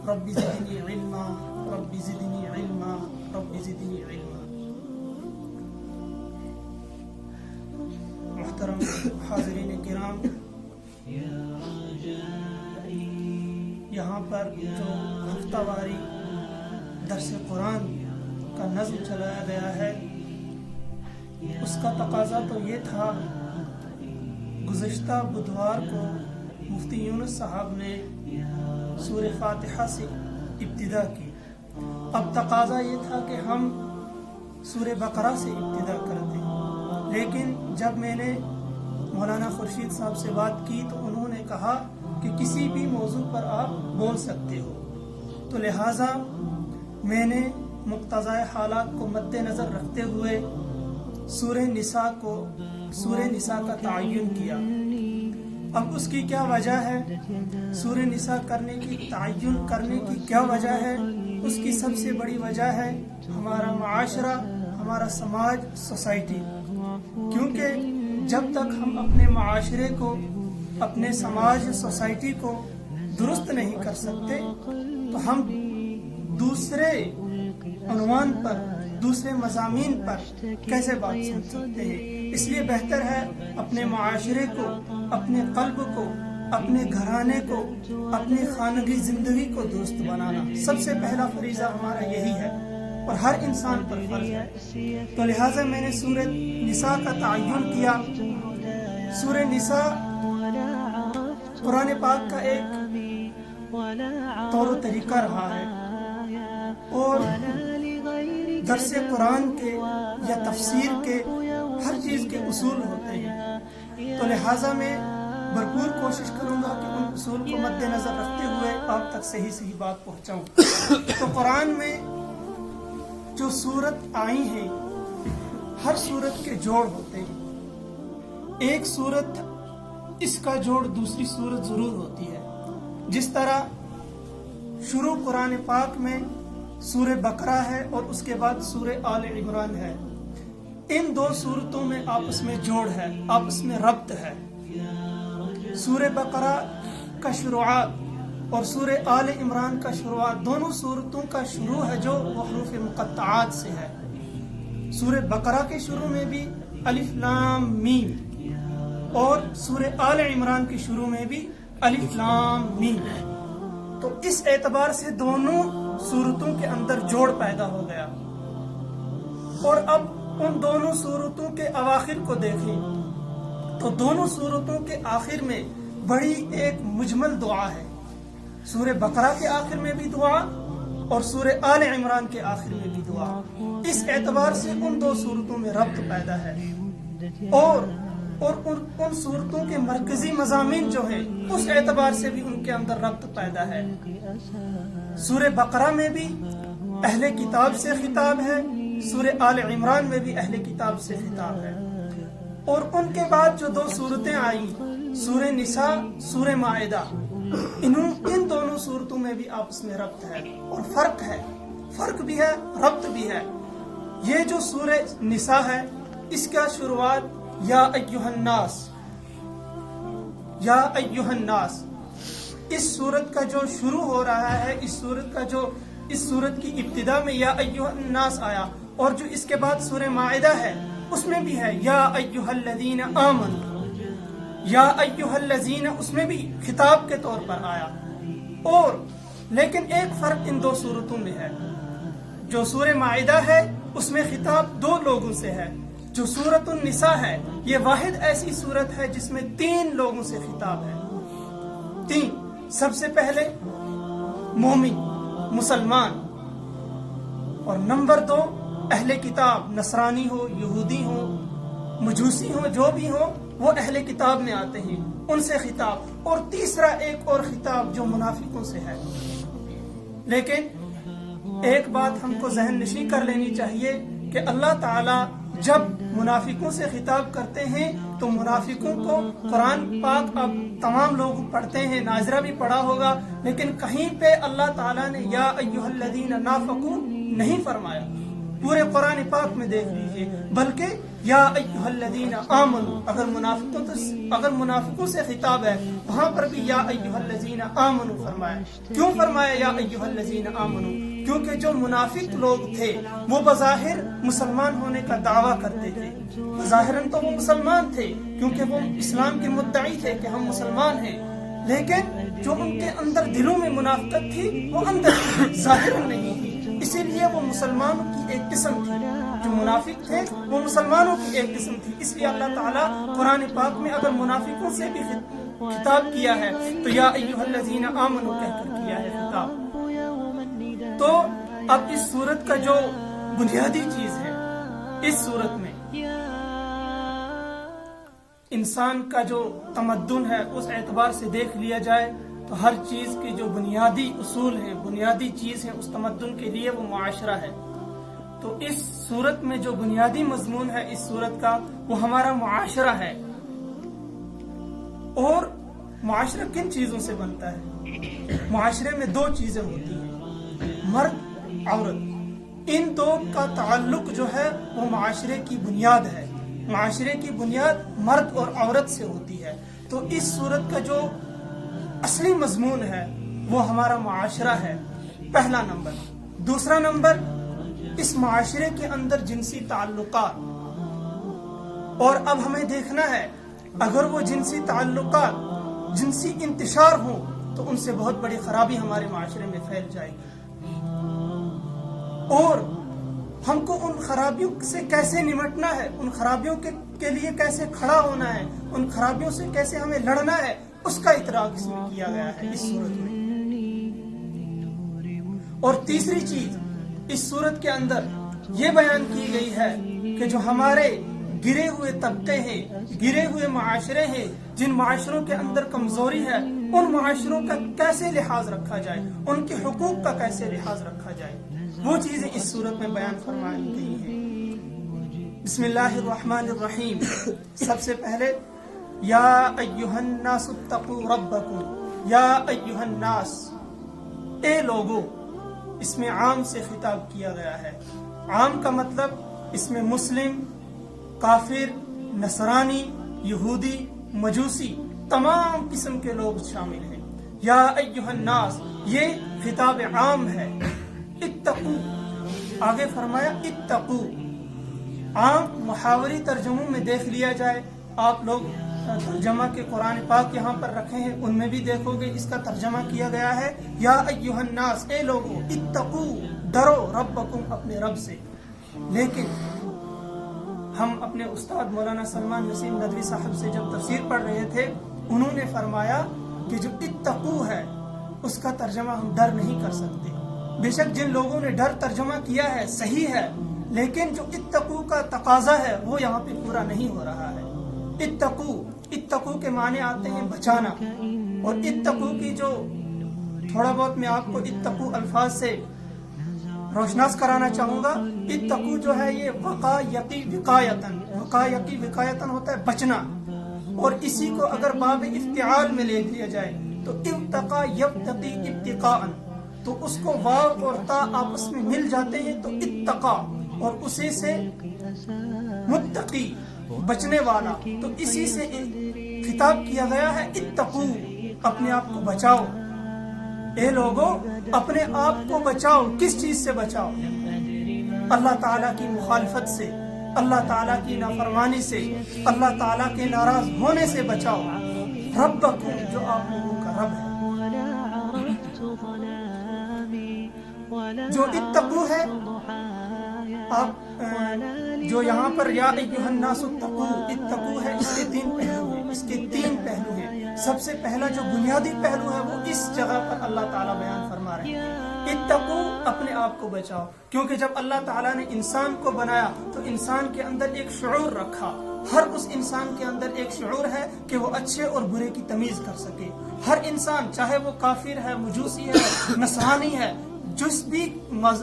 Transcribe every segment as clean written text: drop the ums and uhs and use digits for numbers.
رب زدنی علما رب زدنی علما رب زدنی علما۔ محترم حاضرین کرام، یہاں پر جو ہفتہ واری درس قرآن کا نظم چلایا گیا ہے، اس کا تقاضا تو یہ تھا، گزشتہ بدھوار کو مفتی یونس صاحب نے سورہ فاتحہ سے ابتدا کی، اب تقاضا یہ تھا کہ ہم سورہ بقرہ سے ابتدا کرتے، لیکن جب میں نے مولانا خورشید صاحب سے بات کی تو انہوں نے کہا کہ کسی بھی موضوع پر آپ بول سکتے ہو، تو لہٰذا میں نے مقتضی حالات کو مد نظر رکھتے ہوئے سورہ نساء کا تعین کیا۔ اب اس کی کیا وجہ ہے، سورہ نساء تعین کرنے کی کیا وجہ ہے؟ اس کی سب سے بڑی وجہ ہے ہمارا معاشرہ، ہمارا سماج، سوسائٹی، کیونکہ جب تک ہم اپنے معاشرے کو، اپنے سماج، سوسائٹی کو درست نہیں کر سکتے تو ہم دوسرے عنوان پر، دوسرے مضامین پر کیسے بات سن سکتے ہیں؟ اس لیے بہتر ہے اپنے معاشرے کو، اپنے قلب کو، اپنے گھرانے کو، اپنی خانگی زندگی کو درست بنانا سب سے پہلا فریضہ ہمارا یہی ہے، اور ہر انسان پر فرض ہے۔ تو لہٰذا میں نے سورہ نساء کا تعین کیا۔ سورہ نساء قرآن پاک کا ایک طور و طریقہ رہا ہے، اور درس قرآن کے یا تفسیر کے ہر چیز کے اصول ہوتے ہیں، تو لہٰذا میں بھرپور کوشش کروں گا کہ ان اصول کو مد نظر رکھتے ہوئے آپ تک صحیح بات پہنچاؤں۔ تو قرآن میں جو سورت آئی ہیں، ہر سورت کے جوڑ ہوتے ہیں، ایک سورت اس کا جوڑ دوسری سورت ضرور ہوتی ہے۔ جس طرح شروع قرآن پاک میں سورہ بقرہ ہے اور اس کے بعد سورہ آل عمران ہے، ان دو سورتوں میں آپس میں جوڑ ہے، آپس میں ربط ہے۔ سورہ بقرہ کا شروعات اور سورہ آل عمران کا شروعات، دونوں سورتوں کا شروع ہے جو وہ حروف مقطعات سے ہے۔ سورہ بقرہ کے شروع میں بھی الف لام میم، اور سورہ آل عمران کے شروع میں بھی الف لام میم، تو اس اعتبار سے دونوں سورتوں کے اندر جوڑ پیدا ہو گیا۔ اور اب ان دونوں سورتوں کے اواخر کو دیکھیں تو دونوں سورتوں کے آخر میں بڑی ایک مجمل دعا ہے۔ سورہ بقرہ کے آخر میں بھی دعا اور سورہ آل عمران کے آخر میں بھی دعا، اس اعتبار سے ان دو سورتوں میں ربط پیدا ہے، اور ان صورتوں کے مرکزی مضامین جو ہیں اس اعتبار سے بھی ان کے اندر ربط پیدا ہے۔ سورہ بقرہ میں بھی اہل کتاب سے خطاب ہے، سورہ آل عمران میں بھی اہل کتاب سے خطاب ہے، اور ان کے بعد جو دو صورتیں آئیں، سورہ نساء، سورہ مائدہ، ان دونوں صورتوں میں بھی آپس میں ربط ہے اور فرق بھی ہے، ربط بھی ہے۔ یہ جو سورہ نساء ہے، اس کا شروعات یا ایھا الناس، یا ایھا الناس، اس سورت کا جو شروع ہو رہا ہے، اس سورت کی ابتدا میں یا ایھا الناس آیا، اور جو اس کے بعد سورہ مائدہ ہے اس میں بھی ہے یا ایھا الذین آمنوا، یا ایھا الذین، اس میں بھی خطاب کے طور پر آیا۔ اور لیکن ایک فرق ان دو صورتوں میں ہے، جو سورہ مائدہ ہے اس میں خطاب دو لوگوں سے ہے، جو سورۃ النساء ہے یہ واحد ایسی سورت ہے جس میں 3 لوگوں سے خطاب ہے۔ 3، سب سے پہلے مومن، مسلمان، اور نمبر 2 اہل کتاب، نصرانی ہو، یہودی ہو، مجوسی ہو، جو بھی ہو وہ اہل کتاب میں آتے ہیں، ان سے خطاب، اور تیسرا ایک اور خطاب جو منافقوں سے ہے۔ لیکن ایک بات ہم کو ذہن نشین کر لینی چاہیے کہ اللہ تعالی جب منافقوں سے خطاب کرتے ہیں تو منافقوں کو قرآن پاک اب تمام لوگ پڑھتے ہیں، ناظرہ بھی پڑھا ہوگا، لیکن کہیں پہ اللہ تعالیٰ نے یا ایھا الذین نافقوا نہیں فرمایا، پورے قرآن پاک میں دیکھ لیجئے، بلکہ یا ایھالذین آمنوا اگر منافقوں سے خطاب ہے وہاں پر بھی یا ایھالذین آمنوا فرمایا۔ کیوں فرمایا یا ایھالذین آمنوا؟ کیونکہ جو منافق لوگ تھے وہ بظاہر مسلمان ہونے کا دعویٰ کرتے تھے، بظاہراً تو وہ مسلمان تھے کیونکہ وہ اسلام کے مدعی تھے کہ ہم مسلمان ہیں، لیکن جو ان کے اندر دلوں میں منافقت تھی وہ اندر ظاہر نہیں تھی، اسی لیے وہ مسلمانوں کی ایک قسم تھی۔ جو منافق تھے وہ مسلمانوں کی ایک قسم تھی، اس لیے اللہ تعالیٰ قرآن پاک میں اگر منافقوں سے بھی خطاب کیا ہے تو یا ایھالذین آمنوا کہہ کر کیا ہے خطاب۔ تو اب اس صورت کا جو بنیادی چیز ہے، اس صورت میں انسان کا جو تمدن ہے اس اعتبار سے دیکھ لیا جائے تو ہر چیز کی جو بنیادی اصول ہیں، بنیادی چیز ہے اس تمدن کے لیے وہ معاشرہ ہے۔ تو اس صورت میں جو بنیادی مضمون ہے اس صورت کا وہ ہمارا معاشرہ ہے۔ اور معاشرہ کن چیزوں سے بنتا ہے؟ معاشرے میں دو چیزیں ہوتی ہیں، مرد عورت، ان دو کا تعلق جو ہے وہ معاشرے کی بنیاد ہے۔ معاشرے کی بنیاد مرد اور عورت سے ہوتی ہے۔ تو اس صورت کا جو اصلی مضمون ہے وہ ہمارا معاشرہ ہے، پہلا نمبر۔ دوسرا نمبر، اس معاشرے کے اندر جنسی تعلقات، اور اب ہمیں دیکھنا ہے اگر وہ جنسی تعلقات جنسی انتشار ہوں تو ان سے بہت بڑی خرابی ہمارے معاشرے میں پھیل جائے گی، اور ہم کو ان خرابیوں سے کیسے نمٹنا ہے، ان خرابیوں کے لیے کیسے کھڑا ہونا ہے، ان خرابیوں سے کیسے ہمیں لڑنا ہے، اس کا اطراق اس میں کیا گیا ہے اس صورت میں۔ اور تیسری چیز اس صورت کے اندر یہ بیان کی گئی ہے کہ جو ہمارے گرے ہوئے طبقے ہیں، گرے ہوئے معاشرے ہیں، جن معاشروں کے اندر کمزوری ہے، ان معاشروں کا کیسے لحاظ رکھا جائے، ان کے حقوق کا کیسے لحاظ رکھا جائے، وہ چیزیں اس صورت میں بیان فرمائی گئی ہیں۔ بسم اللہ الرحمن الرحیم۔ سب سے پہلے یا ایھا الناس اتقوا ربکم، یا ایھا الناس، اے لوگو، اس میں عام سے خطاب کیا گیا ہے۔ عام کا مطلب اس میں مسلم، کافر، نصرانی، یہودی، مجوسی، تمام قسم کے لوگ شامل ہیں۔ یا ایھا الناس یہ خطاب عام ہے۔ اتقو، آگے فرمایا اتقو۔ عام محاوری ترجموں میں دیکھ لیا جائے، آپ لوگ ترجمہ کے قرآن پاک یہاں پر رکھے ہیں، ان میں بھی دیکھو گے اس کا ترجمہ کیا گیا ہے یا ایھا الناس، اے لوگو، اتقو، ڈرو، ربکم، اپنے رب سے۔ لیکن ہم اپنے استاد مولانا سلمان نسیم ندوی صاحب سے جب تفسیر پڑھ رہے تھے، انہوں نے فرمایا کہ جو اتقو ہے اس کا ترجمہ ہم ڈر نہیں کر سکتے۔ بے شک جن لوگوں نے ڈر ترجمہ کیا ہے صحیح ہے، لیکن جو اتقو کا تقاضا ہے وہ یہاں پہ پورا نہیں ہو رہا ہے۔ اتقو کے معنی آتے ہیں بچانا، اور اتقو کی جو تھوڑا بہت میں آپ کو اتقو الفاظ سے روشناس کرانا چاہوں گا۔ اتقو جو ہے یہ وقایقی وقایتن، وقایقی وقایتن ہوتا ہے بچنا، اور اسی کو اگر باب افتعال میں لے لیا جائے تو ابتقا یبتقی ابتقاءً، تو اس کو واو اور تا آپس میں مل جاتے ہیں تو اتقا، اور اسی سے متقی، بچنے والا، تو اسی سے خطاب کیا گیا ہے اتقو، اپنے آپ کو بچاؤ۔ اے لوگو، اپنے آپ کو بچاؤ، کس چیز سے بچاؤ؟ اللہ تعالیٰ کی مخالفت سے، اللہ تعالیٰ کی نافرمانی سے، اللہ تعالیٰ کے ناراض ہونے سے بچاؤ۔ ربکم، جو آپ لوگوں کا رب ہے۔ جو اتقو ہے، آپ جو یہاں پر یا ایھا الناس اتقو، اتقو ہے، اس کے تین پہلو ہیں، اس کے تین پہلو ہیں۔ سب سے پہلا جو بنیادی پہلو ہے وہ اس جگہ پر اللہ تعالیٰ بیان فرما رہے ہیں، اتقو، اپنے آپ کو بچاؤ۔ کیونکہ جب اللہ تعالیٰ نے انسان کو بنایا تو انسان کے اندر ایک شعور رکھا، ہر اس انسان کے اندر ایک شعور ہے کہ وہ اچھے اور برے کی تمیز کر سکے۔ ہر انسان، چاہے وہ کافر ہے، مجوسی ہے، نصرانی ہے، جس بھی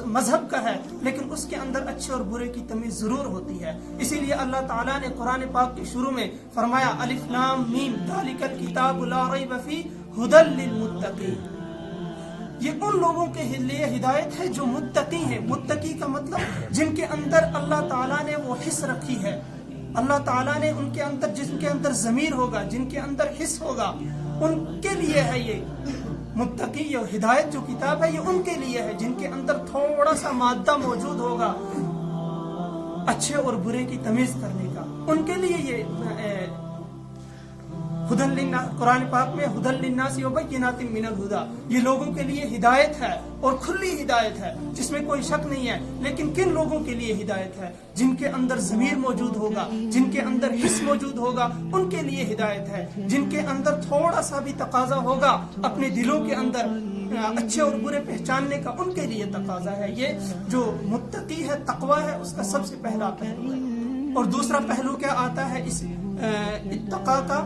مذہب کا ہے، لیکن اس کے اندر اچھے اور برے کی تمیز ضرور ہوتی ہے۔ اسی لیے اللہ تعالیٰ نے قرآن پاک کے شروع میں فرمایا الف لام میم ذالک الکتاب لا ریب فیہ ھدی للمتقین۔ یہ ان لوگوں کے لیے ہدایت ہے جو متقی ہیں. متقی کا مطلب جن کے اندر اللہ تعالیٰ نے وہ حس رکھی ہے. اللہ تعالیٰ نے ان کے اندر، جن کے اندر ضمیر ہوگا، جن کے اندر حس ہوگا، ان کے لیے ہے یہ متقی. یہ ہدایت جو کتاب ہے یہ ان کے لیے ہے جن کے اندر تھوڑا سا مادہ موجود ہوگا اچھے اور برے کی تمیز کرنے کا. ان کے لیے یہ ہدی للناس، قرآن پاک میں ہدی للناس وبینات من الہدی، یہ لوگوں کے لیے ہدایت ہے اور کھلی ہدایت ہے جس میں کوئی شک نہیں ہے. لیکن کن لوگوں کے لیے ہدایت ہے؟ جن کے اندر ضمیر موجود ہوگا، جن کے اندر حس موجود ہوگا، ان کے لیے ہدایت ہے. جن کے اندر تھوڑا سا بھی تقاضا ہوگا اپنے دلوں کے اندر اچھے اور برے پہچاننے کا، ان کے لیے تقاضا ہے. یہ جو متقی ہے، تقوی ہے، اس کا سب سے پہلا پہلو ہے. اور دوسرا پہلو کیا آتا ہے اس اتقا کا؟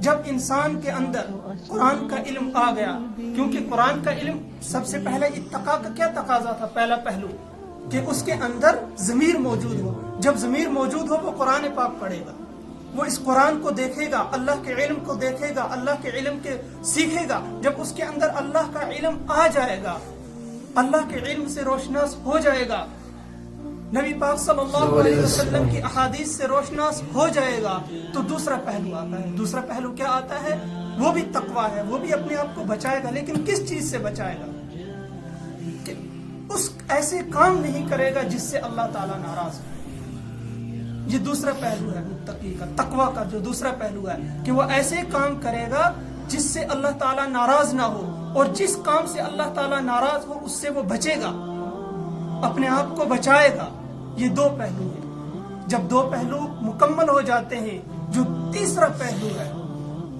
جب انسان کے اندر قرآن کا علم آ گیا، کیونکہ قرآن کا علم سب سے پہلے اتقا کا کیا تقاضا تھا؟ پہلا پہلو کہ اس کے اندر ضمیر موجود ہو. جب ضمیر موجود ہو وہ قرآن پاک پڑھے گا، وہ اس قرآن کو دیکھے گا، اللہ کے علم کو دیکھے گا، اللہ کے علم کے سیکھے گا. جب اس کے اندر اللہ کا علم آ جائے گا، اللہ کے علم سے روشناس ہو جائے گا، نبی پاک صلی اللہ علیہ وسلم کی احادیث سے روشناس ہو جائے گا، تو دوسرا پہلو آتا ہے. دوسرا پہلو کیا آتا ہے؟ وہ بھی تقوی ہے، وہ بھی اپنے آپ کو بچائے گا. لیکن کس چیز سے بچائے گا؟ کہ اس ایسے کام نہیں کرے گا جس سے اللہ تعالیٰ ناراض ہو. یہ دوسرا پہلو ہے متقی کا، تقوی کا جو دوسرا پہلو ہے کہ وہ ایسے کام کرے گا جس سے اللہ تعالیٰ ناراض نہ ہو، اور جس کام سے اللہ تعالیٰ ناراض ہو اس سے وہ بچے گا، اپنے آپ کو بچائے گا. یہ دو پہلو ہیں. جب دو پہلو مکمل ہو جاتے ہیں، جو تیسرا پہلو ہے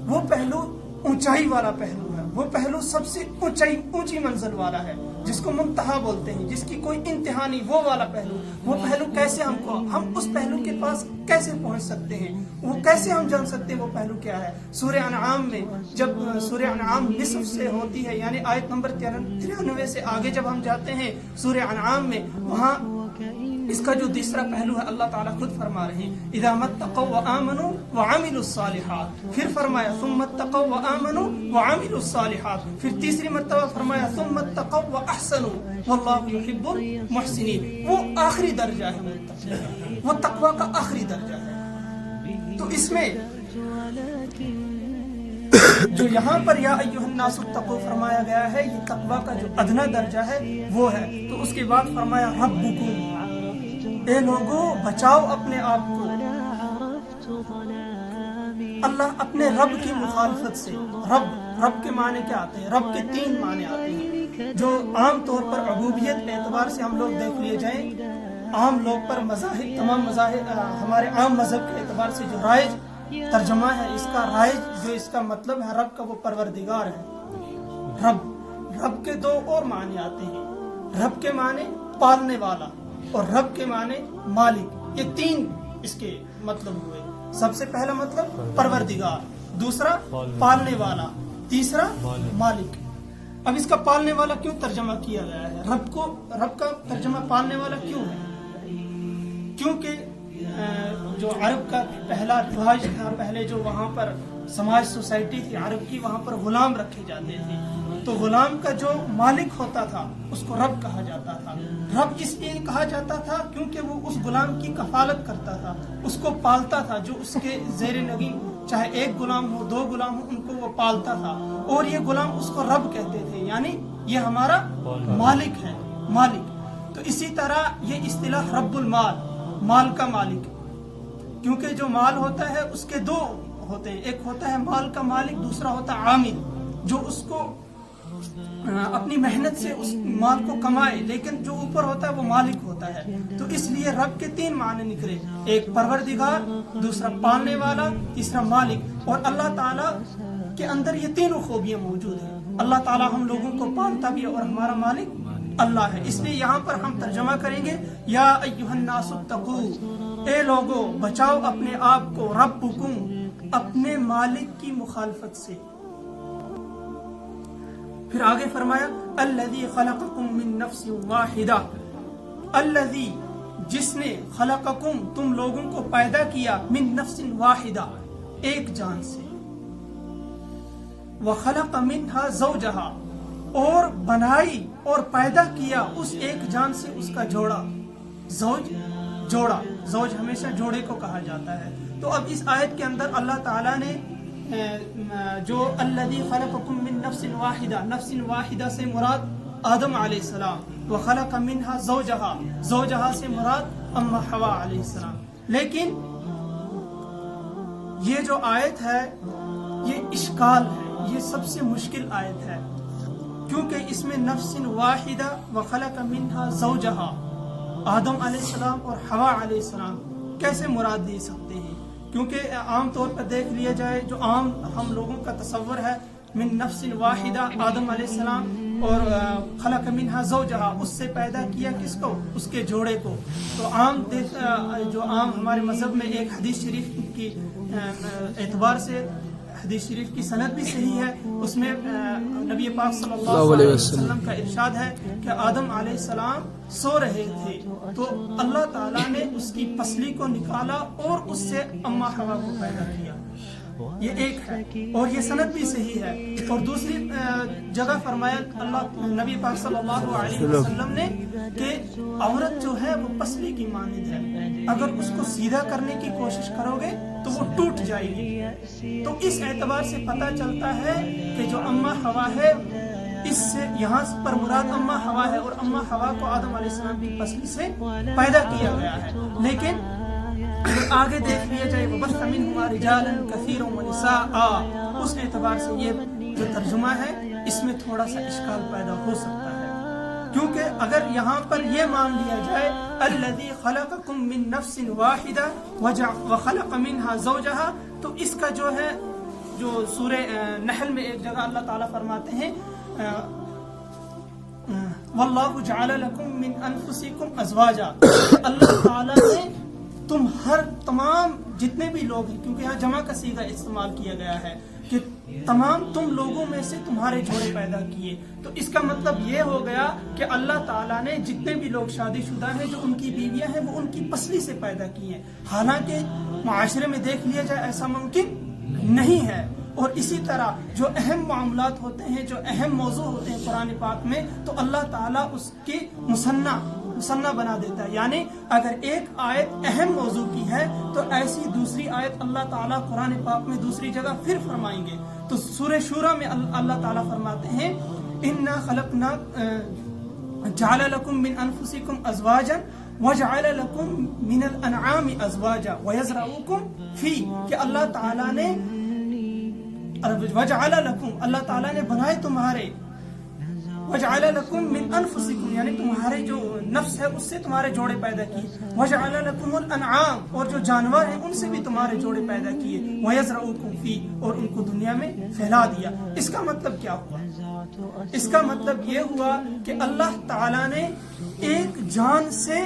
وہ پہلو اونچائی والا پہلو ہے. وہ پہلو سب سے اونچی منزل والا ہے، جس کو منتہا بولتے ہیں، جس کی کوئی انتہا نہیں. وہ والا پہلو، وہ پہلو کیسے ہم اس پہلو کے پاس کیسے پہنچ سکتے ہیں؟ وہ کیسے ہم جان سکتے ہیں وہ پہلو کیا ہے؟ سورہ انعام میں جب سورہ انعام نصف سے ہوتی ہے، یعنی آیت نمبر 93 سے آگے جب ہم جاتے ہیں سورہ انعام میں، وہاں اس کا جو تیسرا پہلو ہے اللہ تعالیٰ خود فرما رہے ہیں اذا متقوا وآمنوا وعملوا الصالحات. پھر فرمایا ثم اتقوا وآمنوا وعملوا الصالحات. پھر تیسری مرتبہ فرمایا ثم اتقوا واحسنوا واللہ یحب المحسنین. وہ آخری درجہ ہے متقی، وہ تقوی کا آخری درجہ ہے. تو اس میں جو یہاں پر یا ایھا الناس اتقوا فرمایا گیا ہے، یہ تقوی کا جو ادنا درجہ ہے وہ ہے. تو اس کے بعد فرمایا ربکم، اے لوگو بچاؤ اپنے آپ کو اللہ اپنے رب کی مخالفت سے. رب کے معنی کیا آتے ہیں؟ رب کے تین معنی آتے ہیں جو عام طور پر عبودیت کے اعتبار سے ہم لوگ دیکھ لیے جائیں. عام لوگ پر مذاہب، تمام مذاہب، ہمارے عام مذہب کے اعتبار سے جو رائج ترجمہ ہے اس کا، رائج جو اس کا مطلب ہے رب کا، وہ پروردگار ہے. رب کے دو اور معنی آتے ہیں. رب کے معنی پالنے والا اور رب کے معنی مالک. یہ تین اس کے مطلب ہوئے. سب سے پہلا مطلب پروردگار، دوسرا پالنے والا، تیسرا مالک. اب اس کا پالنے والا کیوں ترجمہ کیا گیا ہے؟ رب کا ترجمہ پالنے والا کیوں ہے؟ کیونکہ جو عرب کا پہلا رواج تھا، پہلے جو وہاں پر سماج سوسائٹی تھی عرب کی، وہاں پر غلام رکھے جاتے تھے. تو غلام کا جو مالک ہوتا تھا اس کو رب کہا جاتا تھا. رب اس لیے کہا جاتا تھا کیونکہ وہ اس غلام کی کفالت کرتا تھا، اس کو پالتا تھا. جو اس کے زیر نگین چاہے ایک غلام ہو، دو غلام ہو، ان کو وہ پالتا تھا. اور یہ غلام اس کو رب کہتے تھے، یعنی یہ ہمارا مالک ہے، مالک. تو اسی طرح یہ اصطلاح رب المال، مال کا مالک، کیونکہ جو مال ہوتا ہے اس کے دو ہوتے ہیں. ایک ہوتا ہے مال کا مالک، دوسرا ہوتا ہے عامل، جو اس کو اپنی محنت سے اس مال کو کمائے، لیکن جو اوپر ہوتا ہے وہ مالک ہوتا ہے. تو اس لیے رب کے تین معنی نکلے، ایک پروردگار، دوسرا پالنے والا، تیسرا مالک. اور اللہ تعالیٰ کے اندر یہ تینوں خوبیاں موجود ہیں. اللہ تعالیٰ ہم لوگوں کو پالتا بھی ہے اور ہمارا مالک اللہ ہے. اس لیے یہاں پر ہم ترجمہ کریں گے یا ایھا الناس اتقوا، اے لوگو بچاؤ اپنے آپ کو، ربکم اپنے مالک کی مخالفت سے. پھر آگے فرمایا الذی خلقکم من نفس واحدہ، الذی جس نے خلقکم تم لوگوں کو پیدا کیا، من نفس واحدہ ایک جان سے، وخلق منها زوجها اور بنائی اور پیدا کیا اس ایک جان سے اس کا جوڑا. زوج جوڑا، زوج ہمیشہ جوڑے کو کہا جاتا ہے. تو اب اس آیت کے اندر اللہ تعالیٰ نے جو الذی خلقکم من نفس واحدہ، نفس واحدہ سے مراد آدم علیہ السلام، وخلق منہا زوجہا، زوجہا سے مراد ام حوا علیہ السلام. لیکن یہ جو آیت ہے یہ اشکال ہے، یہ سب سے مشکل آیت ہے، کیونکہ اس میں نفس واحدہ وخلق منہا زوجہا، آدم علیہ السلام اور حوا علیہ السلام کیسے مراد دے سکتے ہیں؟ کیونکہ عام طور پر دیکھ لیا جائے جو عام ہم لوگوں کا تصور ہے من نفس واحدہ، آدم علیہ السلام اور خلق منہا زوجہا، اس سے پیدا کیا کس کو؟ اس کے جوڑے کو. تو جو عام ہمارے مذہب میں ایک حدیث شریف کی اعتبار سے حدیث شریف کی سند بھی صحیح ہے، اس میں نبی پاک صلی اللہ علیہ وسلم کا ارشاد ہے کہ آدم علیہ السلام سو رہے تھے تو اللہ تعالیٰ نے اس کی پسلی کو نکالا اور اس سے اما حوا کو پیدا کیا. یہ ایک ہے اور یہ سند بھی صحیح ہے. اور دوسری جگہ فرمایا اللہ نبی پاک صلی اللہ علیہ وسلم نے کہ عورت جو ہے وہ پسلی کی مانند ہے، اگر اس کو سیدھا کرنے کی کوشش کرو گے تو وہ ٹوٹ جائے گی. تو اس اعتبار سے پتہ چلتا ہے کہ جو اما حوا ہے اس سے یہاں پر مراد اما حوا ہے، اور اما حوا کو آدم علیہ السلام کی پسلی سے پیدا کیا گیا ہے. لیکن اگر آگے دیکھ لیا جائے وَبَثَّ مِنْهُمَا رِجَالًا كَثِيرًا وَنِسَاءً، اس اعتبار سے یہ جو ترجمہ ہے اس میں تھوڑا سا اشکال پیدا ہو سکتا ہے. کیونکہ اگر یہاں پر یہ مان لیا جائے الذی خلقکم من نفس واحدہ وخلق منہا زوجہا، تو اس کا جو ہے جو سورہ نحل میں ایک جگہ اللہ تعالیٰ فرماتے ہیں واللہ جعل لکم من انفسکم ازواجا، اللہ تعالیٰ نے تمام جتنے بھی لوگ ہیں، کیونکہ یہاں جمع کا صیغہ استعمال کیا گیا ہے کہ تمام تم لوگوں میں سے تمہارے جوڑے پیدا کیے. تو اس کا مطلب یہ ہو گیا کہ اللہ تعالیٰ نے جتنے بھی لوگ شادی شدہ ہیں جو ان کی بیویاں ہیں وہ ان کی پسلی سے پیدا کی ہیں. حالانکہ معاشرے میں دیکھ لیا جائے ایسا ممکن نہیں ہے. اور اسی طرح جو اہم معاملات ہوتے ہیں، جو اہم موضوع ہوتے ہیں قرآن پاک میں، تو اللہ تعالیٰ اس کی مثنى بنا دیتا ہے. یعنی اگر ایک آیت اہم موضوع کی ہے تو ایسی دوسری آیت اللہ تعالیٰ قرآن پاک میں دوسری جگہ پھر فرمائیں گے. تو سورہ شورى میں اللہ تعالیٰ فرماتے ہیں اِنَّا خَلَقْنَا جَعَلَ لَكُم مِّنْ أَنفُسِكُمْ أَزْوَاجًا وَجَعَلَ لَكُم مِّنَ الْأَنْعَامِ أَزْوَاجًا وَيَزْرَعُكُمْ فِيهِ، کہ اللہ تعالیٰ نے وَجَعَلَ لَكُم، اللہ تعالیٰ نے بنائے تمہارے، وَجَعَلَ لَكُم مِّنْ أَنفُسِكُم یعنی تمہارے جو نفس ہے اس سے تمہارے جوڑے پیدا کیے، وَجَعَلَ لَكُمُ الْأَنْعَامِ اور جو جانور ہیں ان سے بھی تمہارے جوڑے پیدا کیے، وَيَزْرَعُكُمْ فِيهِ اور ان کو دنیا میں پھیلا دیا. اس کا مطلب کیا ہوا؟ اس کا مطلب یہ ہوا کہ اللہ تعالیٰ نے ایک جان سے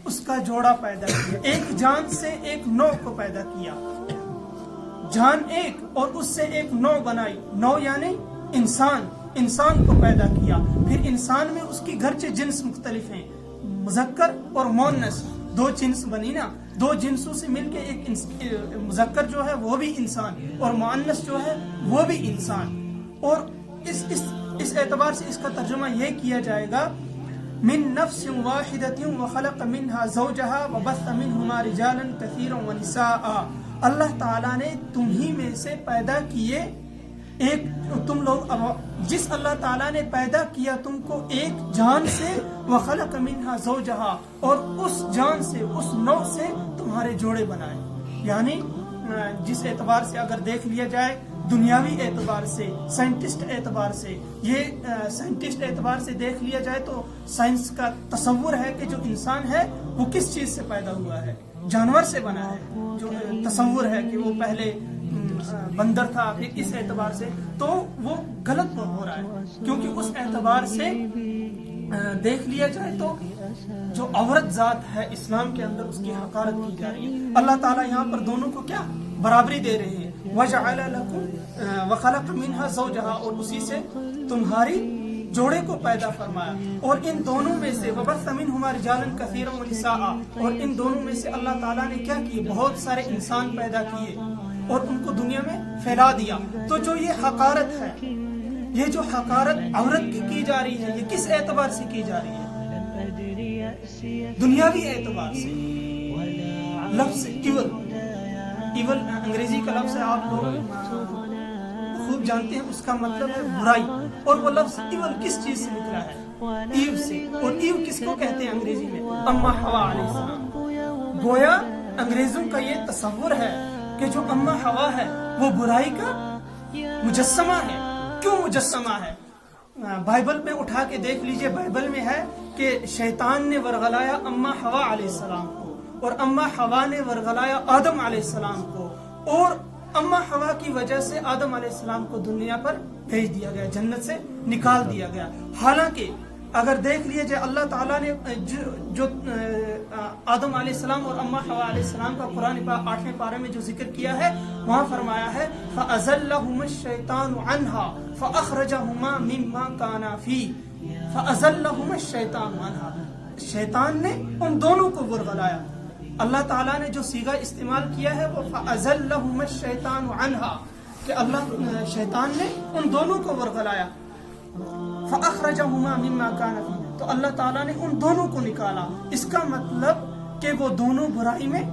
اس کا جوڑا پیدا کیا، ایک جان سے ایک نوع کو پیدا کیا. جان ایک اور اس سے ایک نوع بنائی، نوع یعنی انسان کو پیدا کیا. پھر انسان میں اس کی گرچہ جنس مختلف ہیں، مذکر اور مؤنث، دو جنس بنی نا، دو جنسوں سے مل کے ایک مذکر جو ہے وہ بھی انسان اور مؤنث جو ہے وہ بھی انسان. اور اس اعتبار سے اس کا ترجمہ یہ کیا جائے گا من نفس واحدۃ وخلق منها زوجها وبث منهما رجالا كثيرا ونساء، اللہ تعالیٰ نے تمہیں میں سے پیدا کیے ایک، تم لوگ جس اللہ تعالیٰ نے پیدا کیا تم کو ایک جان سے، وخلق منها زوجها اور اس جان سے اس نوع سے تمہارے جوڑے بنائے. یعنی جس اعتبار سے اگر دیکھ لیا جائے دنیاوی اعتبار سے، سائنٹسٹ اعتبار سے، یہ سائنٹسٹ اعتبار سے دیکھ لیا جائے تو سائنس کا تصور ہے کہ جو انسان ہے وہ کس چیز سے پیدا ہوا ہے، جانور سے بنا ہے. جو تصور ہے کہ وہ پہلے بندر تھا، پھر اس اعتبار سے تو وہ غلط ہو رہا ہے. کیونکہ اس اعتبار سے دیکھ لیا جائے تو جو عورت ذات ہے اسلام کے اندر اس کی حقارت کی جا رہی ہے. اللہ تعالیٰ یہاں پر دونوں کو کیا برابری دے رہے ہیں، وَجَعَلَ لَكُمْ وَخَلَقَ مِنْهَا زَوْجَهَا اور اسی سے تمہاری جوڑے کو پیدا فرمایا. اور ان دونوں میں سے وَبَثَّ مِنْهُمَا رِجَالًا كَثِيرًا وَنِسَاءً اور ان دونوں میں سے اللہ تعالیٰ نے کیا کیے، بہت سارے انسان پیدا کیے اور ان کو دنیا میں پھیلا دیا. تو جو یہ حقارت ہے یہ جو حقارت عورت کی جا رہی ہے، یہ کس اعتبار سے کی جا رہی ہے؟ دنیاوی اعتبار سے۔ لفظ ایول انگریزی کا لفظ ہے، آپ لوگ خوب جانتے ہیں، اس کا مطلب ہے برائی، اور وہ لفظ ایول کس چیز سے نکلا ہے؟ ایو سے۔ اور ایو کس کو کہتے ہیں انگریزی میں؟ اما حوا علیہ السلام۔ گویا انگریزوں کا یہ تصور ہے کہ جو اما حوا ہے وہ برائی کا مجسمہ ہے۔ کیوں مجسمہ ہے؟ بائبل میں اٹھا کے دیکھ لیجئے، بائبل میں ہے کہ شیطان نے ورغلایا اما حوا علیہ السلام کو، اور اما حوا نے ورغلایا آدم علیہ السلام کو، اور اما حوا کی وجہ سے آدم علیہ السلام کو دنیا پر بھیج دیا گیا، جنت سے نکال دیا گیا۔ حالانکہ اگر دیکھ لیجئے اللہ تعالیٰ نے جو آدم علیہ السلام اور اما حوا علیہ السلام کا قرآن پاک 8ویں پارے میں جو ذکر کیا ہے، وہاں فرمایا ہے فَأَزَلَّهُمَا الشَّيْطَانُ عَنْهَا فَأَخْرَجَهُمَا مِمَّا كَانَا فِيهِ فَأَزَلَّهُمَا الشَّيْطَانُ عَنْهَا۔ شیطان نے ان دونوں کو ورغلایا۔ اللہ تعالیٰ نے جو صیغہ استعمال کیا ہے وہ فَأَزَلَّهُمَا الشَّيْطَانُ عَنْهَا، کہ اللہ شیطان نے ان دونوں کو ورغلایا۔ فَأَخْرَجَهُمَا مِمَّا كَانَ فِيهِ، تو اللہ تعالیٰ نے ان دونوں کو نکالا۔ اس کا مطلب کہ وہ دونوں برائی میں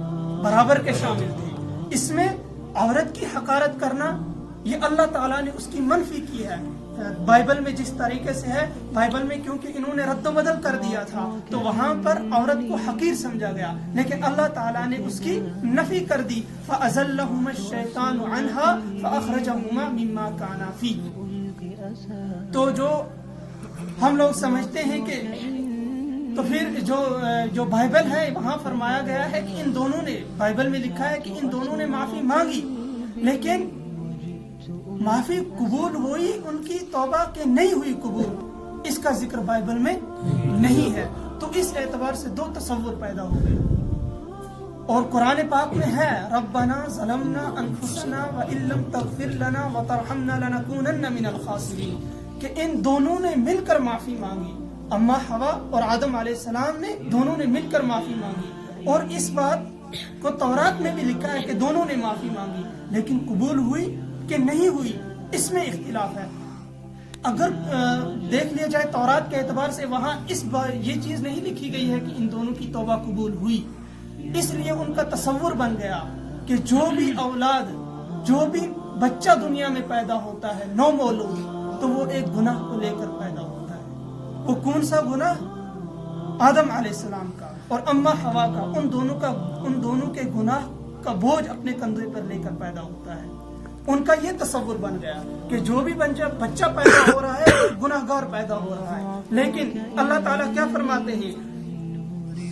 برابر کے شامل تھے۔ اس میں عورت کی حقارت کرنا یہ اللہ تعالیٰ نے اس کی منفی کی ہے۔ بائبل میں جس طریقے سے ہے، بائبل میں کیونکہ انہوں نے رد و بدل کر دیا تھا تو وہاں پر عورت کو حقیر سمجھا گیا، لیکن اللہ تعالیٰ نے اس کی نفی کر دی۔ فَأَزَلَّهُمَا الشَّيْطَانُ عَنْهَا فَأَخْرَجَهُمَا مِمَّا كَانَا فِيهِ۔ تو جو ہم لوگ سمجھتے ہیں کہ تو پھر جو بائبل ہے وہاں فرمایا گیا ہے کہ ان دونوں نے، بائبل میں لکھا ہے کہ ان دونوں نے معافی مانگی، لیکن معافی قبول ہوئی ان کی توبہ کہ نہیں ہوئی قبول، اس کا ذکر بائبل میں نہیں ہے۔ تو اس اعتبار سے دو تصور پیدا ہو گئے۔ اور قرآن پاک میں ہے ربنا ظلمنا انفسنا وان لم تغفر لنا وترحمنا لنکونن من الخاسرین، کہ ان دونوں نے مل کر معافی مانگی۔ اما حوا اور آدم علیہ السلام نے دونوں نے مل کر معافی مانگی، اور اس بات کو تورات میں بھی لکھا ہے کہ دونوں نے معافی مانگی، لیکن قبول ہوئی کہ نہیں ہوئی اس میں اختلاف ہے۔ اگر دیکھ لیا جائے تورات کے اعتبار سے، وہاں یہ چیز نہیں لکھی گئی ہے کہ ان دونوں کی توبہ قبول ہوئی، اس لیے ان کا تصور بن گیا کہ جو بھی اولاد، جو بھی بچہ دنیا میں پیدا ہوتا ہے نو مولود، تو وہ ایک گناہ کو لے کر پیدا ہوتا ہے۔ وہ کون سا گناہ؟ آدم علیہ السلام کا اور اما حوا کا، ان دونوں کے گناہ کا بوجھ اپنے کندھے پر لے کر پیدا ہوتا ہے۔ ان کا یہ تصور بن گیا کہ جو بھی بچہ پیدا ہو رہا ہے گناہ گار پیدا ہو رہا ہے۔ لیکن اللہ تعالیٰ کیا فرماتے ہیں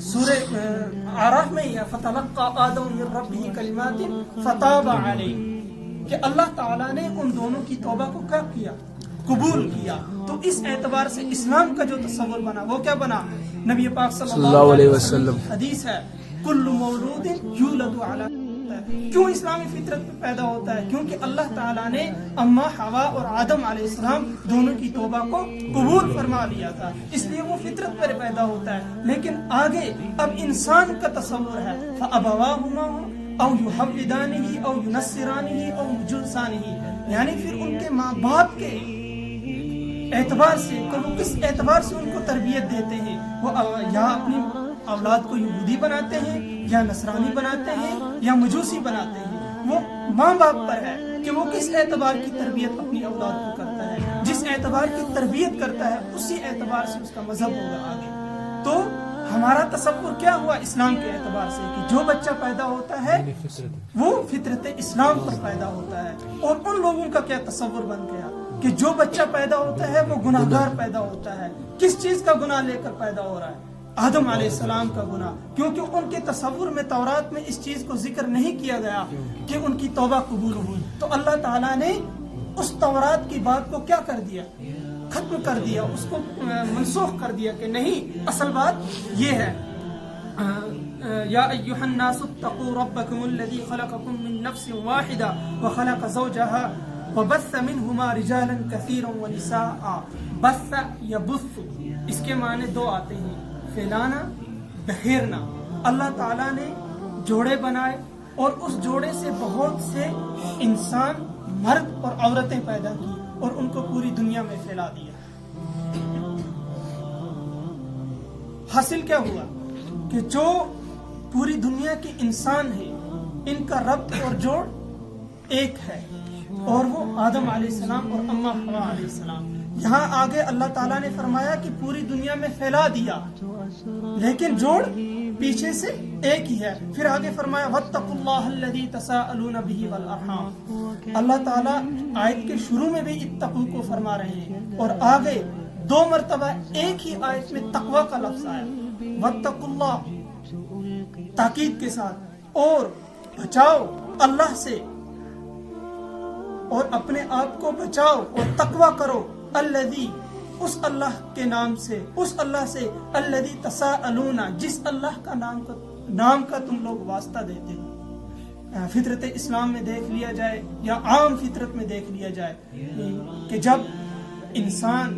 سورہ اعراف میں ہے فَتَلَقَّى آدَمُ مِن رَّبِّهِ كَلِمَاتٍ فَتَابَ عَلَيْهِ، کہ اللہ تعالیٰ نے ان دونوں کی توبہ کو کیا کیا؟ قبول کیا۔ تو اس اعتبار سے اسلام کا جو تصور بنا وہ کیا بنا؟ نبی پاک صلی اللہ علیہ وسلم حدیث ہے کل مولود یولد علی، کیوں اسلامی فطرت میں پیدا ہوتا ہے؟ کیونکہ اللہ تعالیٰ نے اما حوا اور آدم علیہ السلام دونوں کی توبہ کو قبول فرما لیا تھا، اس لیے وہ فطرت پر پیدا ہوتا ہے۔ لیکن آگے اب انسان کا تصور ہے فَأَبَوَاهُمَا او يُحَوِّدَانِهِ او يُنَصِّرَانِهِ او يُمَجِّسَانِهِ، یعنی پھر ان کے ماں باپ کے اعتبار سے کہ وہ کس اعتبار سے ان کو تربیت دیتے ہیں، وہ یا اپنی اولاد کو یہودی بناتے ہیں یا نصرانی بناتے ہیں یا مجوسی بناتے ہیں، وہ ماں باپ پر ہے کہ وہ کس اعتبار کی تربیت اپنی اولاد کو کرتا ہے۔ جس اعتبار کی تربیت کرتا ہے اسی اعتبار سے اس کا مذہب ہوگا آگے۔ تو ہمارا تصور کیا ہوا اسلام کے اعتبار سے کہ جو بچہ پیدا ہوتا ہے وہ فطرت اسلام پر پیدا ہوتا ہے، اور ان لوگوں کا کیا تصور بن گیا کہ جو بچہ پیدا ہوتا ہے وہ گناہگار پیدا ہوتا ہے۔ کس چیز کا گناہ لے کر پیدا ہو رہا ہے؟ آدم علیہ السلام کا گناہ، کیونکہ ان کے تصور میں تورات میں اس چیز کو ذکر نہیں کیا گیا کہ ان کی توبہ قبول ہوئی، تو اللہ تعالیٰ نے اس تورات کی بات کو کیا کر دیا؟ ختم کر دیا، اس کو منسوخ کر دیا کہ نہیں، اصل بات یہ ہے یا ایھا الناس اتقوا ربکم الذی خلقکم من نفس واحدہ وخلق زوجہا وبث منہما رجالا کثیرا ونساء۔ بث یا بث، اس کے معنی دو آتے ہیں، پھیلانا، بکھیرنا۔ اللہ تعالیٰ نے جوڑے بنائے اور اس جوڑے سے بہت سے انسان، مرد اور عورتیں پیدا کی، اور ان کو پوری دنیا میں پھیلا دیا۔ حاصل کیا ہوا کہ جو پوری دنیا کے انسان ہیں ان کا ربط اور جوڑ ایک ہے، اور وہ آدم علیہ السلام اور اماں حوا علیہ السلام۔ یہاں آگے اللہ تعالیٰ نے فرمایا کہ پوری دنیا میں پھیلا دیا، لیکن جوڑ پیچھے سے ایک ہی ہے۔ پھر آگے فرمایا وَاتَّقُوا اللَّهَ الَّذِي تَسَاءَلُونَ بِهِ وَالْأَرْحَامَ۔ اللہ تعالیٰ آیت کے شروع میں بھی اتقوا کو فرما رہے ہیں، اور آگے 2 مرتبہ ایک ہی آیت میں تقوی کا لفظ آیا، وَاتَّقُوا اللَّهَ تاکید کے ساتھ، اور بچاؤ اللہ سے، اور اپنے آپ کو بچاؤ اور تقوی کرو، الذی اس اللہ کے نام سے، اس اللہ سے، الذی تساءلون جس اللہ کا نام کا تم لوگ واسطہ دیتے ہو۔ فطرت اسلام میں دیکھ لیا جائے یا عام فطرت میں دیکھ لیا جائے کہ جب انسان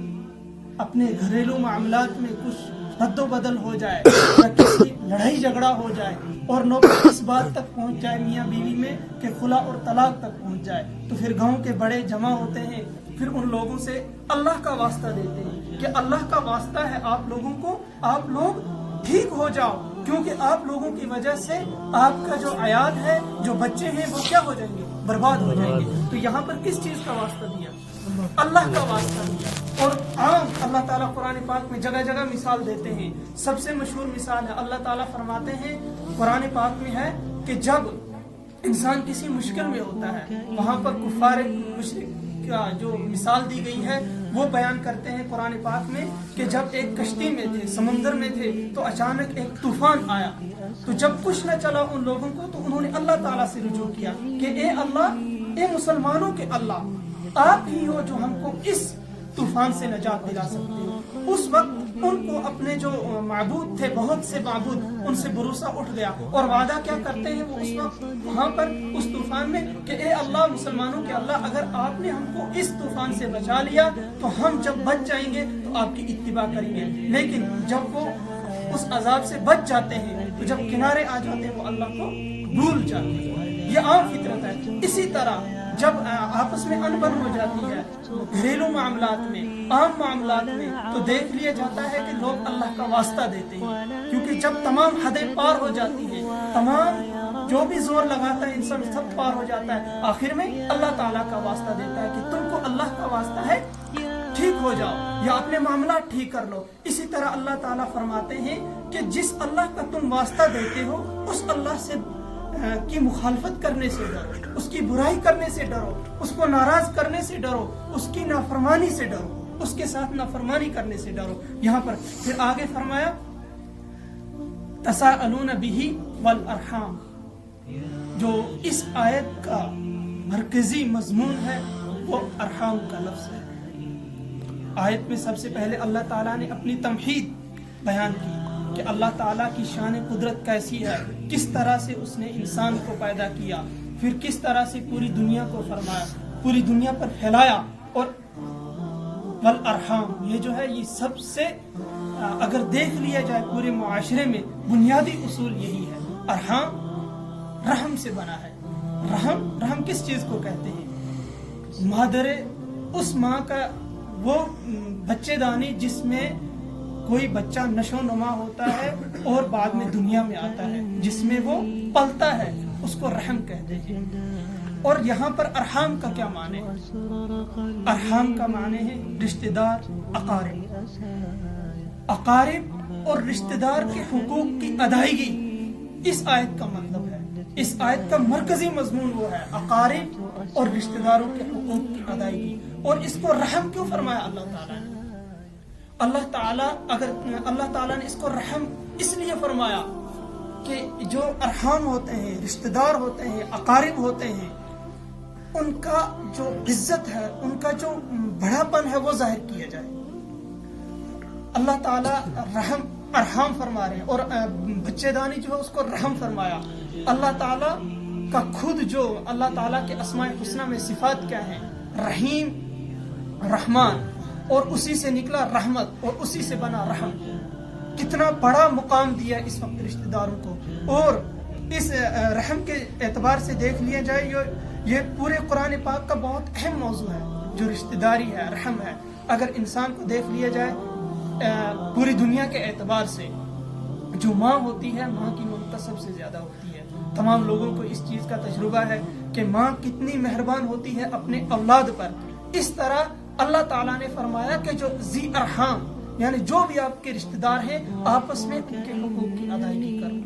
اپنے گھریلو معاملات میں کچھ رد و بدل ہو جائے یا کسی لڑائی جھگڑا ہو جائے اور نوبت اس بات تک پہنچ جائے میاں بیوی میں کہ خلا اور طلاق تک پہنچ جائے، تو پھر گاؤں کے بڑے جمع ہوتے ہیں، پھر ان لوگوں سے اللہ کا واسطہ دیتے ہیں کہ اللہ کا واسطہ ہے آپ لوگوں کو، آپ لوگ ٹھیک ہو جاؤ، کیونکہ آپ لوگوں کی وجہ سے آپ کا جو عیال ہے، جو بچے ہیں، وہ کیا ہو جائیں گے؟ برباد ہو جائیں گے۔ تو یہاں پر کس چیز کا واسطہ دیا؟ اللہ کا واسطہ دیا۔ اور عام اللہ تعالیٰ قرآن پاک میں جگہ جگہ مثال دیتے ہیں۔ سب سے مشہور مثال ہے، اللہ تعالیٰ فرماتے ہیں قرآن پاک میں ہے کہ جب انسان کسی مشکل میں ہوتا ہے، وہاں پر کفار مشرک کا جو مثال دی گئی ہے وہ بیان کرتے ہیں قرآن پاک میں کہ جب ایک کشتی میں تھے، سمندر میں تھے، تو اچانک ایک طوفان آیا، تو جب کچھ نہ چلا ان لوگوں کو، تو انہوں نے اللہ تعالیٰ سے رجوع کیا کہ اے اللہ، اے مسلمانوں کے اللہ، آپ ہی ہو جو ہم کو اس طوفان سے نجات دلا سکتے ہو۔ اس وقت ان کو اپنے جو معبود تھے، بہت سے معبود، ان سے بھروسہ اٹھ گیا، اور وعدہ کیا کرتے ہیں وہ اس وقت وہاں پر اس طوفان میں کہ اے اللہ، مسلمانوں کے اللہ، اگر آپ نے ہم کو اس طوفان سے بچا لیا تو ہم جب بچ جائیں گے تو آپ کی اتباع کریں گے۔ لیکن جب وہ اس عذاب سے بچ جاتے ہیں تو جب کنارے آ جاتے ہیں وہ اللہ کو بھول جاتے ہیں۔ یہ عام فطرت ہے۔ اسی طرح جب آپس میں انبن ہو جاتی ہے گھریلو معاملات میں، عام معاملات میں، تو دیکھ لیا جاتا ہے کہ لوگ اللہ کا واسطہ دیتے ہیں، کیونکہ جب تمام حدیں پار ہو جاتی ہیں، تمام جو بھی زور لگاتا ہے انسان سب پار ہو جاتا ہے، آخر میں اللہ تعالیٰ کا واسطہ دیتا ہے کہ تم کو اللہ کا واسطہ ہے، ٹھیک ہو جاؤ یا اپنے معاملات ٹھیک کر لو۔ اسی طرح اللہ تعالیٰ فرماتے ہیں کہ جس اللہ کا تم واسطہ دیتے ہو اس اللہ سے کی مخالفت کرنے سے ڈرو، اس کی برائی کرنے سے ڈرو، اس کو ناراض کرنے سے ڈرو، اس کی نافرمانی سے ڈرو، اس کے ساتھ نافرمانی کرنے سے ڈرو۔ یہاں پر پھر آگے فرمایا تساءلون بہ والارحام، جو اس آیت کا مرکزی مضمون ہے وہ ارحام کا لفظ ہے۔ آیت میں سب سے پہلے اللہ تعالیٰ نے اپنی تمہید بیان کی کہ اللہ تعالیٰ کی شان قدرت کیسی ہے، کس طرح سے اس نے انسان کو پیدا کیا، پھر کس طرح سے پوری دنیا کو فرمایا، پوری دنیا پر پھیلایا۔ اور والارحام، یہ جو ہے یہ سب سے اگر دیکھ لیا جائے پورے معاشرے میں بنیادی اصول یہی ہے۔ ارحام رحم سے بنا ہے۔ رحم کس چیز کو کہتے ہیں؟ مادر، اس ماں کا وہ بچے دانی جس میں کوئی بچہ نشو نما ہوتا ہے اور بعد میں دنیا میں آتا ہے، جس میں وہ پلتا ہے، اس کو رحم کہتے ہیں۔ اور یہاں پر ارحام کا کیا معنی ہے؟ ارحام کا معنی ہے رشتہ دار، اقارب اور رشتہ دار کے حقوق کی ادائیگی۔ اس آیت کا مطلب ہے، اس آیت کا مرکزی مضمون وہ ہے اقارب اور رشتہ داروں کے حقوق کی ادائیگی۔ اور اس کو رحم کیوں فرمایا اللہ تعالیٰ نے؟ اللہ تعالیٰ نے اس کو رحم اس لیے فرمایا کہ جو ارحام ہوتے ہیں، رشتہ دار ہوتے ہیں، اقارب ہوتے ہیں، ان کا جو عزت ہے، ان کا جو بڑا پن ہے وہ ظاہر کیا جائے۔ اللہ تعالیٰ ارحام فرما رہے ہیں، اور بچے دانی جو ہے اس کو رحم فرمایا۔ اللہ تعالیٰ کا خود جو اللہ تعالیٰ کے اسماء الحسنہ میں صفات کیا ہیں؟ رحیم، رحمان، اور اسی سے نکلا رحمت، اور اسی سے بنا رحم۔ کتنا بڑا مقام دیا اس وقت رشتہ داروں کو۔ اور اس رحم کے اعتبار سے دیکھ لیا جائے یہ پورے قرآن پاک کا بہت اہم موضوع ہے۔ جو رشتہ داری ہے، رحم ہے، اگر انسان کو دیکھ لیا جائے پوری دنیا کے اعتبار سے، جو ماں ہوتی ہے ماں کی ممتا سب سے زیادہ ہوتی ہے. تمام لوگوں کو اس چیز کا تجربہ ہے کہ ماں کتنی مہربان ہوتی ہے اپنے اولاد پر. اس طرح اللہ تعالیٰ نے فرمایا کہ جو ذی ارحام یعنی جو بھی آپ کے رشتہ دار ہیں آپس میں ان کے حقوق کی ادائیگی کرو.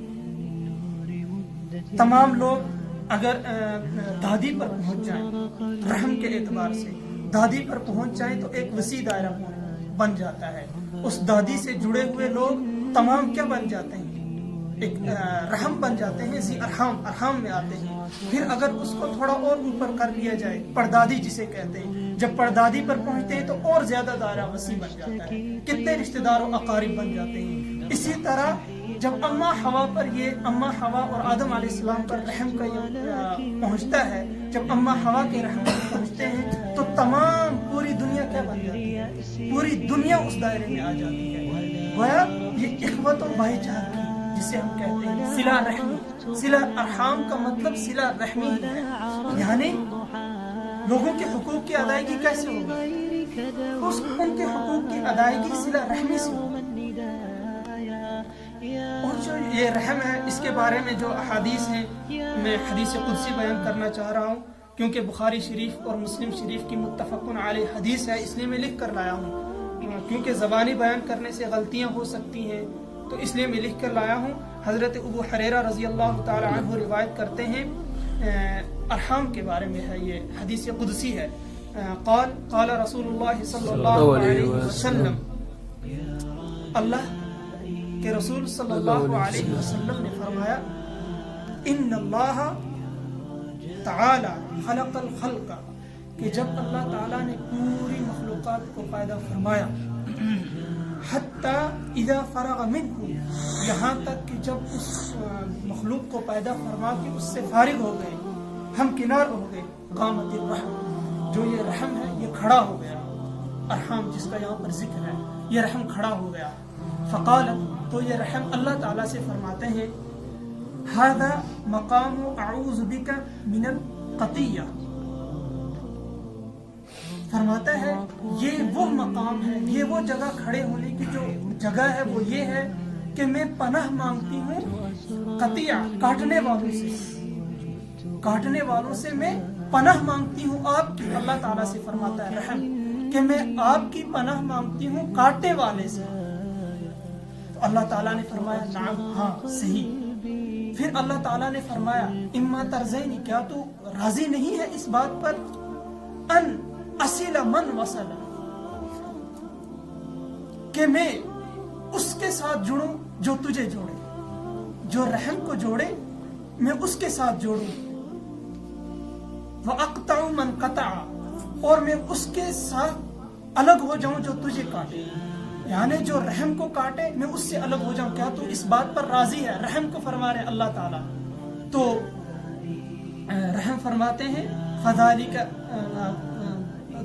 تمام لوگ اگر دادی پر پہنچ جائیں، رحم کے اعتبار سے دادی پر پہنچ جائیں تو ایک وسیع دائرہ بن جاتا ہے. اس دادی سے جڑے ہوئے لوگ تمام کیا بن جاتے ہیں؟ ایک رحم بن جاتے ہیں، ذی ارحام میں آتے ہیں. پھر اگر اس کو تھوڑا اور اوپر کر لیا جائے، پردادی جسے کہتے ہیں، جب پردادی پر پہنچتے ہیں تو اور زیادہ دائرہ وسیع بن جاتا ہے، کتنے رشتہ دار و اقارب بن جاتے ہیں. اسی طرح جب اماں حوا اور آدم علیہ السلام پر رحم کا پہنچتا ہے، جب اماں حوا کے رحم پر پہنچتے ہیں تو تمام پوری دنیا کیا بن جاتی ہے؟ پوری دنیا اس دائرے میں آ جاتی ہے. گویا یہ اخوت و بھائی چارگی جسے ہم کہتے ہیں صلہ رحمی، صلہ ارحام کا مطلب صلہ رحمی ہے. یعنی لوگوں کے حقوق کی ادائیگی کیسے ہوگی؟ ان کے حقوق کی ادائیگی صلہ رحمی سے ہوگی. اور جو یہ رحم ہے اس کے بارے میں جو احادیث ہیں، میں حدیث قدسی بیان کرنا چاہ رہا ہوں کیونکہ بخاری شریف اور مسلم شریف کی متفقن علیہ حدیث ہے، اس لیے میں لکھ کر لایا ہوں. کیونکہ زبانی بیان کرنے سے غلطیاں ہو سکتی ہیں تو اس لیے میں لکھ کر لایا ہوں. حضرت ابو حریرہ رضی اللہ تعالی عنہ روایت کرتے ہیں، ارحام کے بارے میں ہے، یہ حدیث قدسی ہے. قال رسول اللہ صلی اللہ علیہ وسلم، اللہ کہ رسول صلی اللہ علیہ وسلم نے فرمایا، ان اللہ تعالی خلق الخلق، کہ جب اللہ تعالیٰ نے پوری مخلوقات کو پیدا فرمایا، حتی اذا فرغ منہ، یہاں تک کہ جب اس مخلوق کو پیدا فرما کے اس سے فارغ ہو گئے، ہم کنار ہو گئے، قامت الرحم، جو یہ رحم ہے یہ کھڑا ہو گیا. ارحام جس کا یہاں پر ذکر ہے، یہ رحم کھڑا ہو گیا. فقالت، تو یہ رحم اللہ تعالیٰ سے فرماتے ہیں، ھذا مقام اعوذ بک من القطیہ، فرماتا ہے یہ وہ مقام ہے، یہ وہ جگہ کھڑے ہونے کی جو جگہ ہے وہ یہ ہے کہ میں پناہ مانگتی ہوں قطیع، کاٹنے والوں سے میں پناہ مانگتی ہوں آپ کی. اللہ تعالیٰ سے فرماتا ہے رحم کہ میں آپ کی پناہ مانگتی ہوں کاٹنے والے سے. تو اللہ تعالیٰ نے فرمایا نعم، ہاں صحیح. پھر اللہ تعالیٰ نے فرمایا اما ترضینی، کیا تو راضی نہیں ہے اس بات پر، ان اصل من وصل، کہ میں اس کے ساتھ جڑوں جو تجھے جوڑے، جو رحم کو جوڑے میں اس کے ساتھ جوڑوں. وَأَقْطَعُ مَنْ قَطَعَ، اور میں اس کے ساتھ الگ ہو جاؤں جو تجھے کاٹے، یعنی جو رحم کو کاٹے میں اس سے الگ ہو جاؤں. کیا تو اس بات پر راضی ہے؟ رحم کو فرما رہے اللہ تعالیٰ. تو رحم فرماتے ہیں فَذَلِكَ،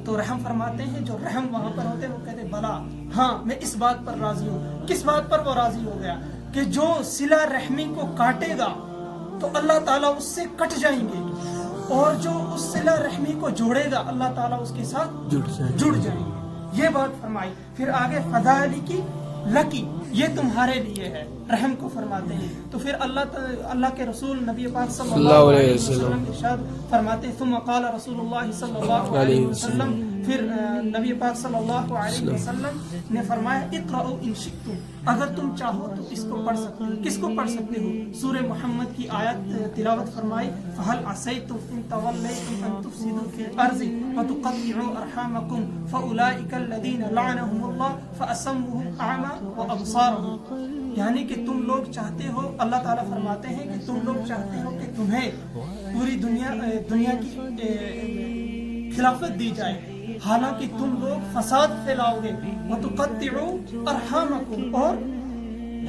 تو رحم فرماتے ہیں جو رحم وہاں پر ہوتے ہیں وہ کہتے ہیں بلا، ہاں میں اس بات پر راضی ہوں. کس بات پر وہ راضی ہو گیا؟ کہ جو صلہ رحمی کو کاٹے گا تو اللہ تعالیٰ اس سے کٹ جائیں گے، اور جو اس صلہ رحمی کو جوڑے گا اللہ تعالیٰ اس کے ساتھ جڑ جائیں گے. یہ بات فرمائی. پھر آگے فذالک لکی، یہ تمہارے لیے ہے، رحم کو فرماتے ہیں. تو پھر اللہ کے رسول نبی پاک صلی اللہ علیہ وسلم ارشاد فرماتے ہیں ثم قال رسول اللہ صلی اللہ علیہ وسلم، پھر نبی پاک صلی اللہ علیہ وسلم نے فرمایا اقرؤوا ان شئتم، اگر تم چاہو تو اس کو پڑھ سکتے ہو. کس کو پڑھ سکتے ہو؟ سورہ محمد کی آیت تلاوت فرمائی، فہل عصیتم ان تولیتم ان تفسدوا فی الارض وتقطعوا ارحامکم فاولئک الذین لعنهم اللہ فاصمهم اعمی وابصارهم. یعنی کہ تم لوگ چاہتے ہو، اللہ تعالیٰ فرماتے ہیں کہ تم لوگ چاہتے ہو کہ تمہیں پوری دنیا کی خلافت دی جائے، حالانکہ تم لوگ فساد پھیلاؤ گے. وَتُقَطِّعُوا أَرْحَامَكُمْ، اور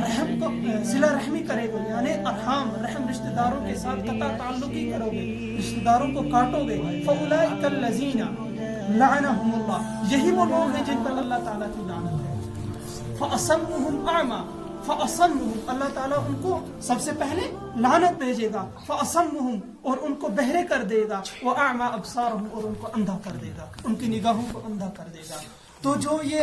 رحم کو صلہ رحمی کرے گے، یعنی ارحام رحم رشتہ داروں کے ساتھ قطع تعلق ہی کرو گے، رشتہ داروں کو کاٹو گے. فَأُولَئِكَ الَّذِينَ لَعَنَهُمُ اللَّهُ، یہی وہ لوگ ہیں جن پر اللہ تعالیٰ کی لعنت ہے. فَأَصَمُّهُمْ أَعْمَى، فَأَصَمُّهُمْ، اللہ تعالیٰ ان کو سب سے پہلے لعنت بھیجے گا، فَأَصَمُّهُمْ، اور ان کو بہرے کر دے گا، وَأَعْمَى أَبْصَارَهُمْ، اور ان کو اندھا کر دے گا، ان کی نگاہوں کو اندھا کر دے گا۔ تو جو یہ